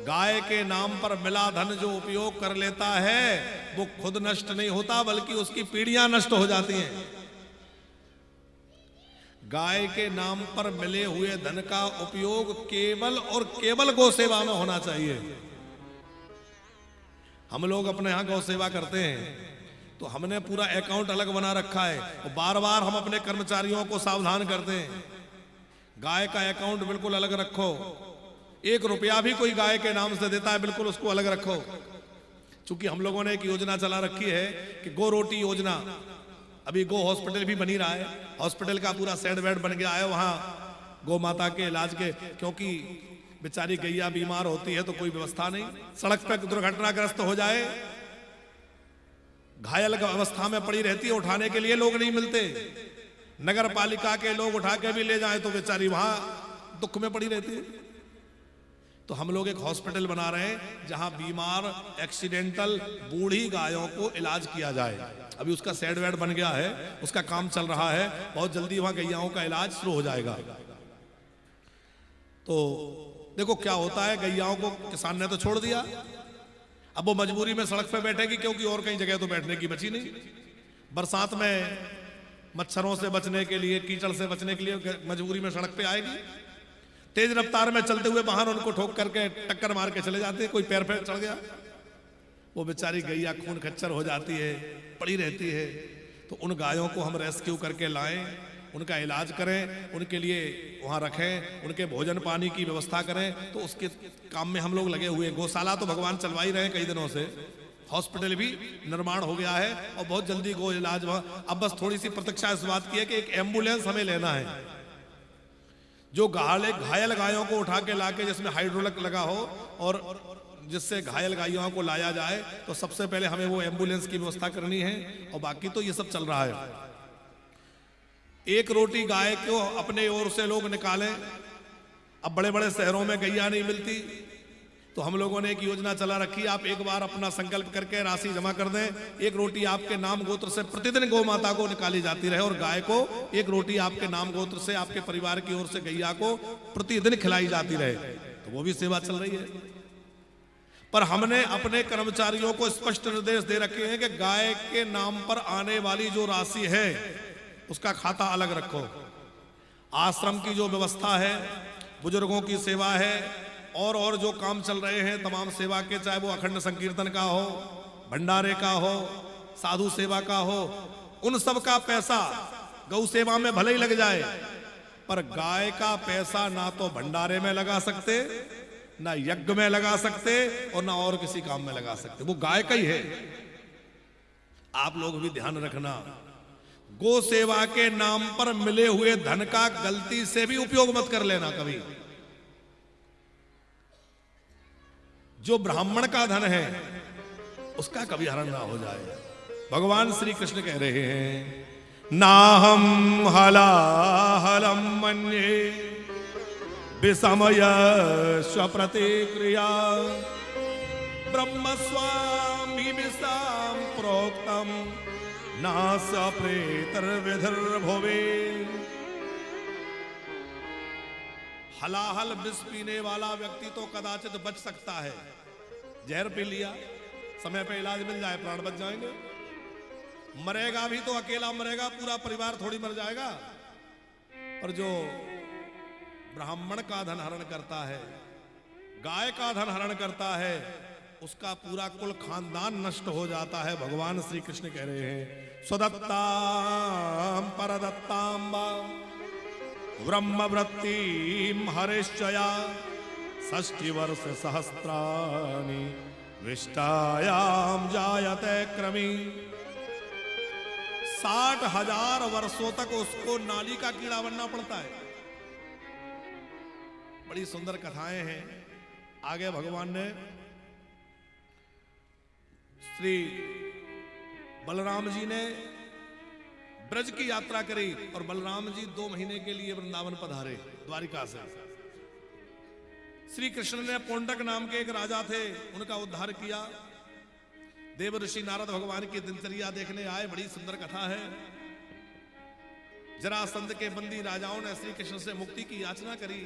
गाय के नाम पर मिला धन जो उपयोग कर लेता है वो खुद नष्ट नहीं होता बल्कि उसकी पीढ़ियां नष्ट हो जाती हैं। गाय के नाम पर मिले हुए धन का उपयोग केवल और केवल गौ सेवा में होना चाहिए। हम लोग अपने यहां गौ सेवा करते हैं तो हमने पूरा अकाउंट अलग बना रखा है और बार बार हम अपने कर्मचारियों को सावधान करते हैं, गाय का अकाउंट बिल्कुल अलग रखो। 1 रुपया भी कोई गाय के नाम से देता है बिल्कुल उसको अलग रखो। चूंकि हम लोगों ने एक योजना चला रखी है कि गो रोटी योजना, अभी गो हॉस्पिटल भी बनी रहा है, हॉस्पिटल का पूरा सेट वेट बन गया है वहां गौ माता के इलाज के, क्योंकि बेचारी गैया बीमार होती है तो कोई व्यवस्था नहीं, सड़क पर दुर्घटनाग्रस्त हो जाए घायल अवस्था में पड़ी रहती है, उठाने के लिए लोग नहीं मिलते, नगर पालिका के लोग उठा के भी ले जाएं तो बेचारी वहां दुख में पड़ी रहती है। तो हम लोग एक हॉस्पिटल बना रहे हैं जहां बीमार एक्सीडेंटल बूढ़ी गायों को इलाज किया जाए। अभी उसका सेट वेट बन गया है, उसका काम चल रहा है, बहुत जल्दी वहां गैयाओं का इलाज शुरू हो जाएगा। तो देखो क्या होता है, गैयाओं को किसान ने तो छोड़ दिया, अब वो मजबूरी में सड़क पे बैठेगी क्योंकि और कहीं जगह तो बैठने की बची नहीं। बरसात में मच्छरों से बचने के लिए, कीचड़ से बचने के लिए मजबूरी में सड़क पे आएगी। तेज रफ्तार में चलते हुए वाहन उनको ठोक करके टक्कर मार के चले जाते हैं, कोई पैर पे चढ़ गया, वो बेचारी गैया खून खच्चर हो जाती है, पड़ी रहती है। तो उन गायों को हम रेस्क्यू करके लाएं, उनका इलाज करें, उनके लिए वहाँ रखें, उनके भोजन पानी की व्यवस्था करें। तो उसके काम में हम लोग लगे हुए। गौशाला तो भगवान चलवा ही रहे हैं कई दिनों से, हॉस्पिटल भी निर्माण हो गया है और बहुत जल्दी गो इलाज वहाँ। अब बस थोड़ी सी प्रतीक्षा इस बात की है कि एक एम्बुलेंस हमें लेना है जो घायल गायों को उठा के लाके, जिसमें हाइड्रोलिक लगा हो और जिससे घायल गायों को लाया जाए। तो सबसे पहले हमें वो एम्बुलेंस की व्यवस्था करनी है और बाकी तो ये सब चल रहा है। 1 रोटी गाय को अपने ओर से लोग निकालें। अब बड़े बड़े शहरों में गैया नहीं मिलती तो हम लोगों ने एक योजना चला रखी, आप एक बार अपना संकल्प करके राशि जमा कर दें, 1 रोटी आपके नाम गोत्र से प्रतिदिन गौ माता को निकाली जाती रहे और गाय को 1 रोटी आपके नाम गोत्र से आपके परिवार की ओर से गैया को प्रतिदिन खिलाई जाती रहे। तो वो भी सेवा चल रही है। पर हमने अपने कर्मचारियों को स्पष्ट निर्देश दे रखे हैं कि गाय के नाम पर आने वाली जो राशि है उसका खाता अलग रखो। आश्रम की जो व्यवस्था है, बुजुर्गों की सेवा है और जो काम चल रहे हैं तमाम सेवा के, चाहे वो अखंड संकीर्तन का हो, भंडारे का हो, साधु सेवा का हो, उन सब का पैसा गौ सेवा में भले ही लग जाए, पर गाय का पैसा ना तो भंडारे में लगा सकते, ना यज्ञ में लगा सकते और ना और किसी काम में लगा सकते, वो गाय का ही है। आप लोग भी ध्यान रखना, गो सेवा के नाम पर मिले हुए धन का गलती से भी उपयोग मत कर लेना कभी। जो ब्राह्मण का धन है उसका कभी हरण ना हो जाए। भगवान श्री कृष्ण कह रहे हैं, नाहम हलाहलम मन्ये विषमय स्वप्रतिक्रिया ब्रह्म स्वामी विषाम प्रोक्तम नास प्रेतर भोवे। हलाहल विष पीने वाला व्यक्ति तो कदाचित बच सकता है, जहर पी लिया, समय पे इलाज मिल जाए, प्राण बच जाएंगे। मरेगा भी तो अकेला मरेगा, पूरा परिवार थोड़ी मर जाएगा। पर जो ब्राह्मण का धन हरण करता है, गाय का धन हरण करता है, उसका पूरा कुल खानदान नष्ट हो जाता है। भगवान श्री कृष्ण कह रहे हैं, स्वदत्ताम परदत्ताम ब्रह्मवृत्तिम हरिश्चया 60 वर्ष सहस्राणि विष्टायाम जायते क्रमी। 60,000 वर्षों तक उसको नाली का कीड़ा बनना पड़ता है। बड़ी सुंदर कथाएं हैं। आगे भगवान ने श्री बलराम जी ने ब्रज की यात्रा करी और बलराम जी 2 महीने के लिए वृंदावन पधारे द्वारिका से। श्री कृष्ण ने पोंडक नाम के एक राजा थे, उनका उद्धार किया। देव ऋषि नारद भगवान की दिनचर्या देखने आए, बड़ी सुंदर कथा है। जरासंध के बंदी राजाओं ने श्री कृष्ण से मुक्ति की याचना करी।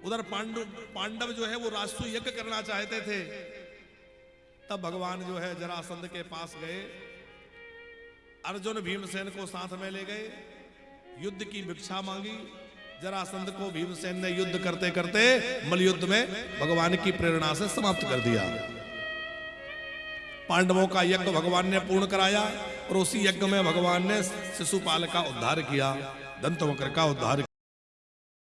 उधर पांडव जो है वो राजसूय यज्ञ करना चाहते थे। तब भगवान जो है जरासंध के पास गए, अर्जुन भीमसेन को साथ में ले गए, युद्ध की भिक्षा मांगी। जरासंध को भीमसेन ने युद्ध करते करते मलयुद्ध में भगवान की प्रेरणा से समाप्त कर दिया। पांडवों का यज्ञ भगवान ने पूर्ण कराया और उसी यज्ञ में भगवान ने शिशुपाल का उद्धार किया, दंतवक्र का उद्धार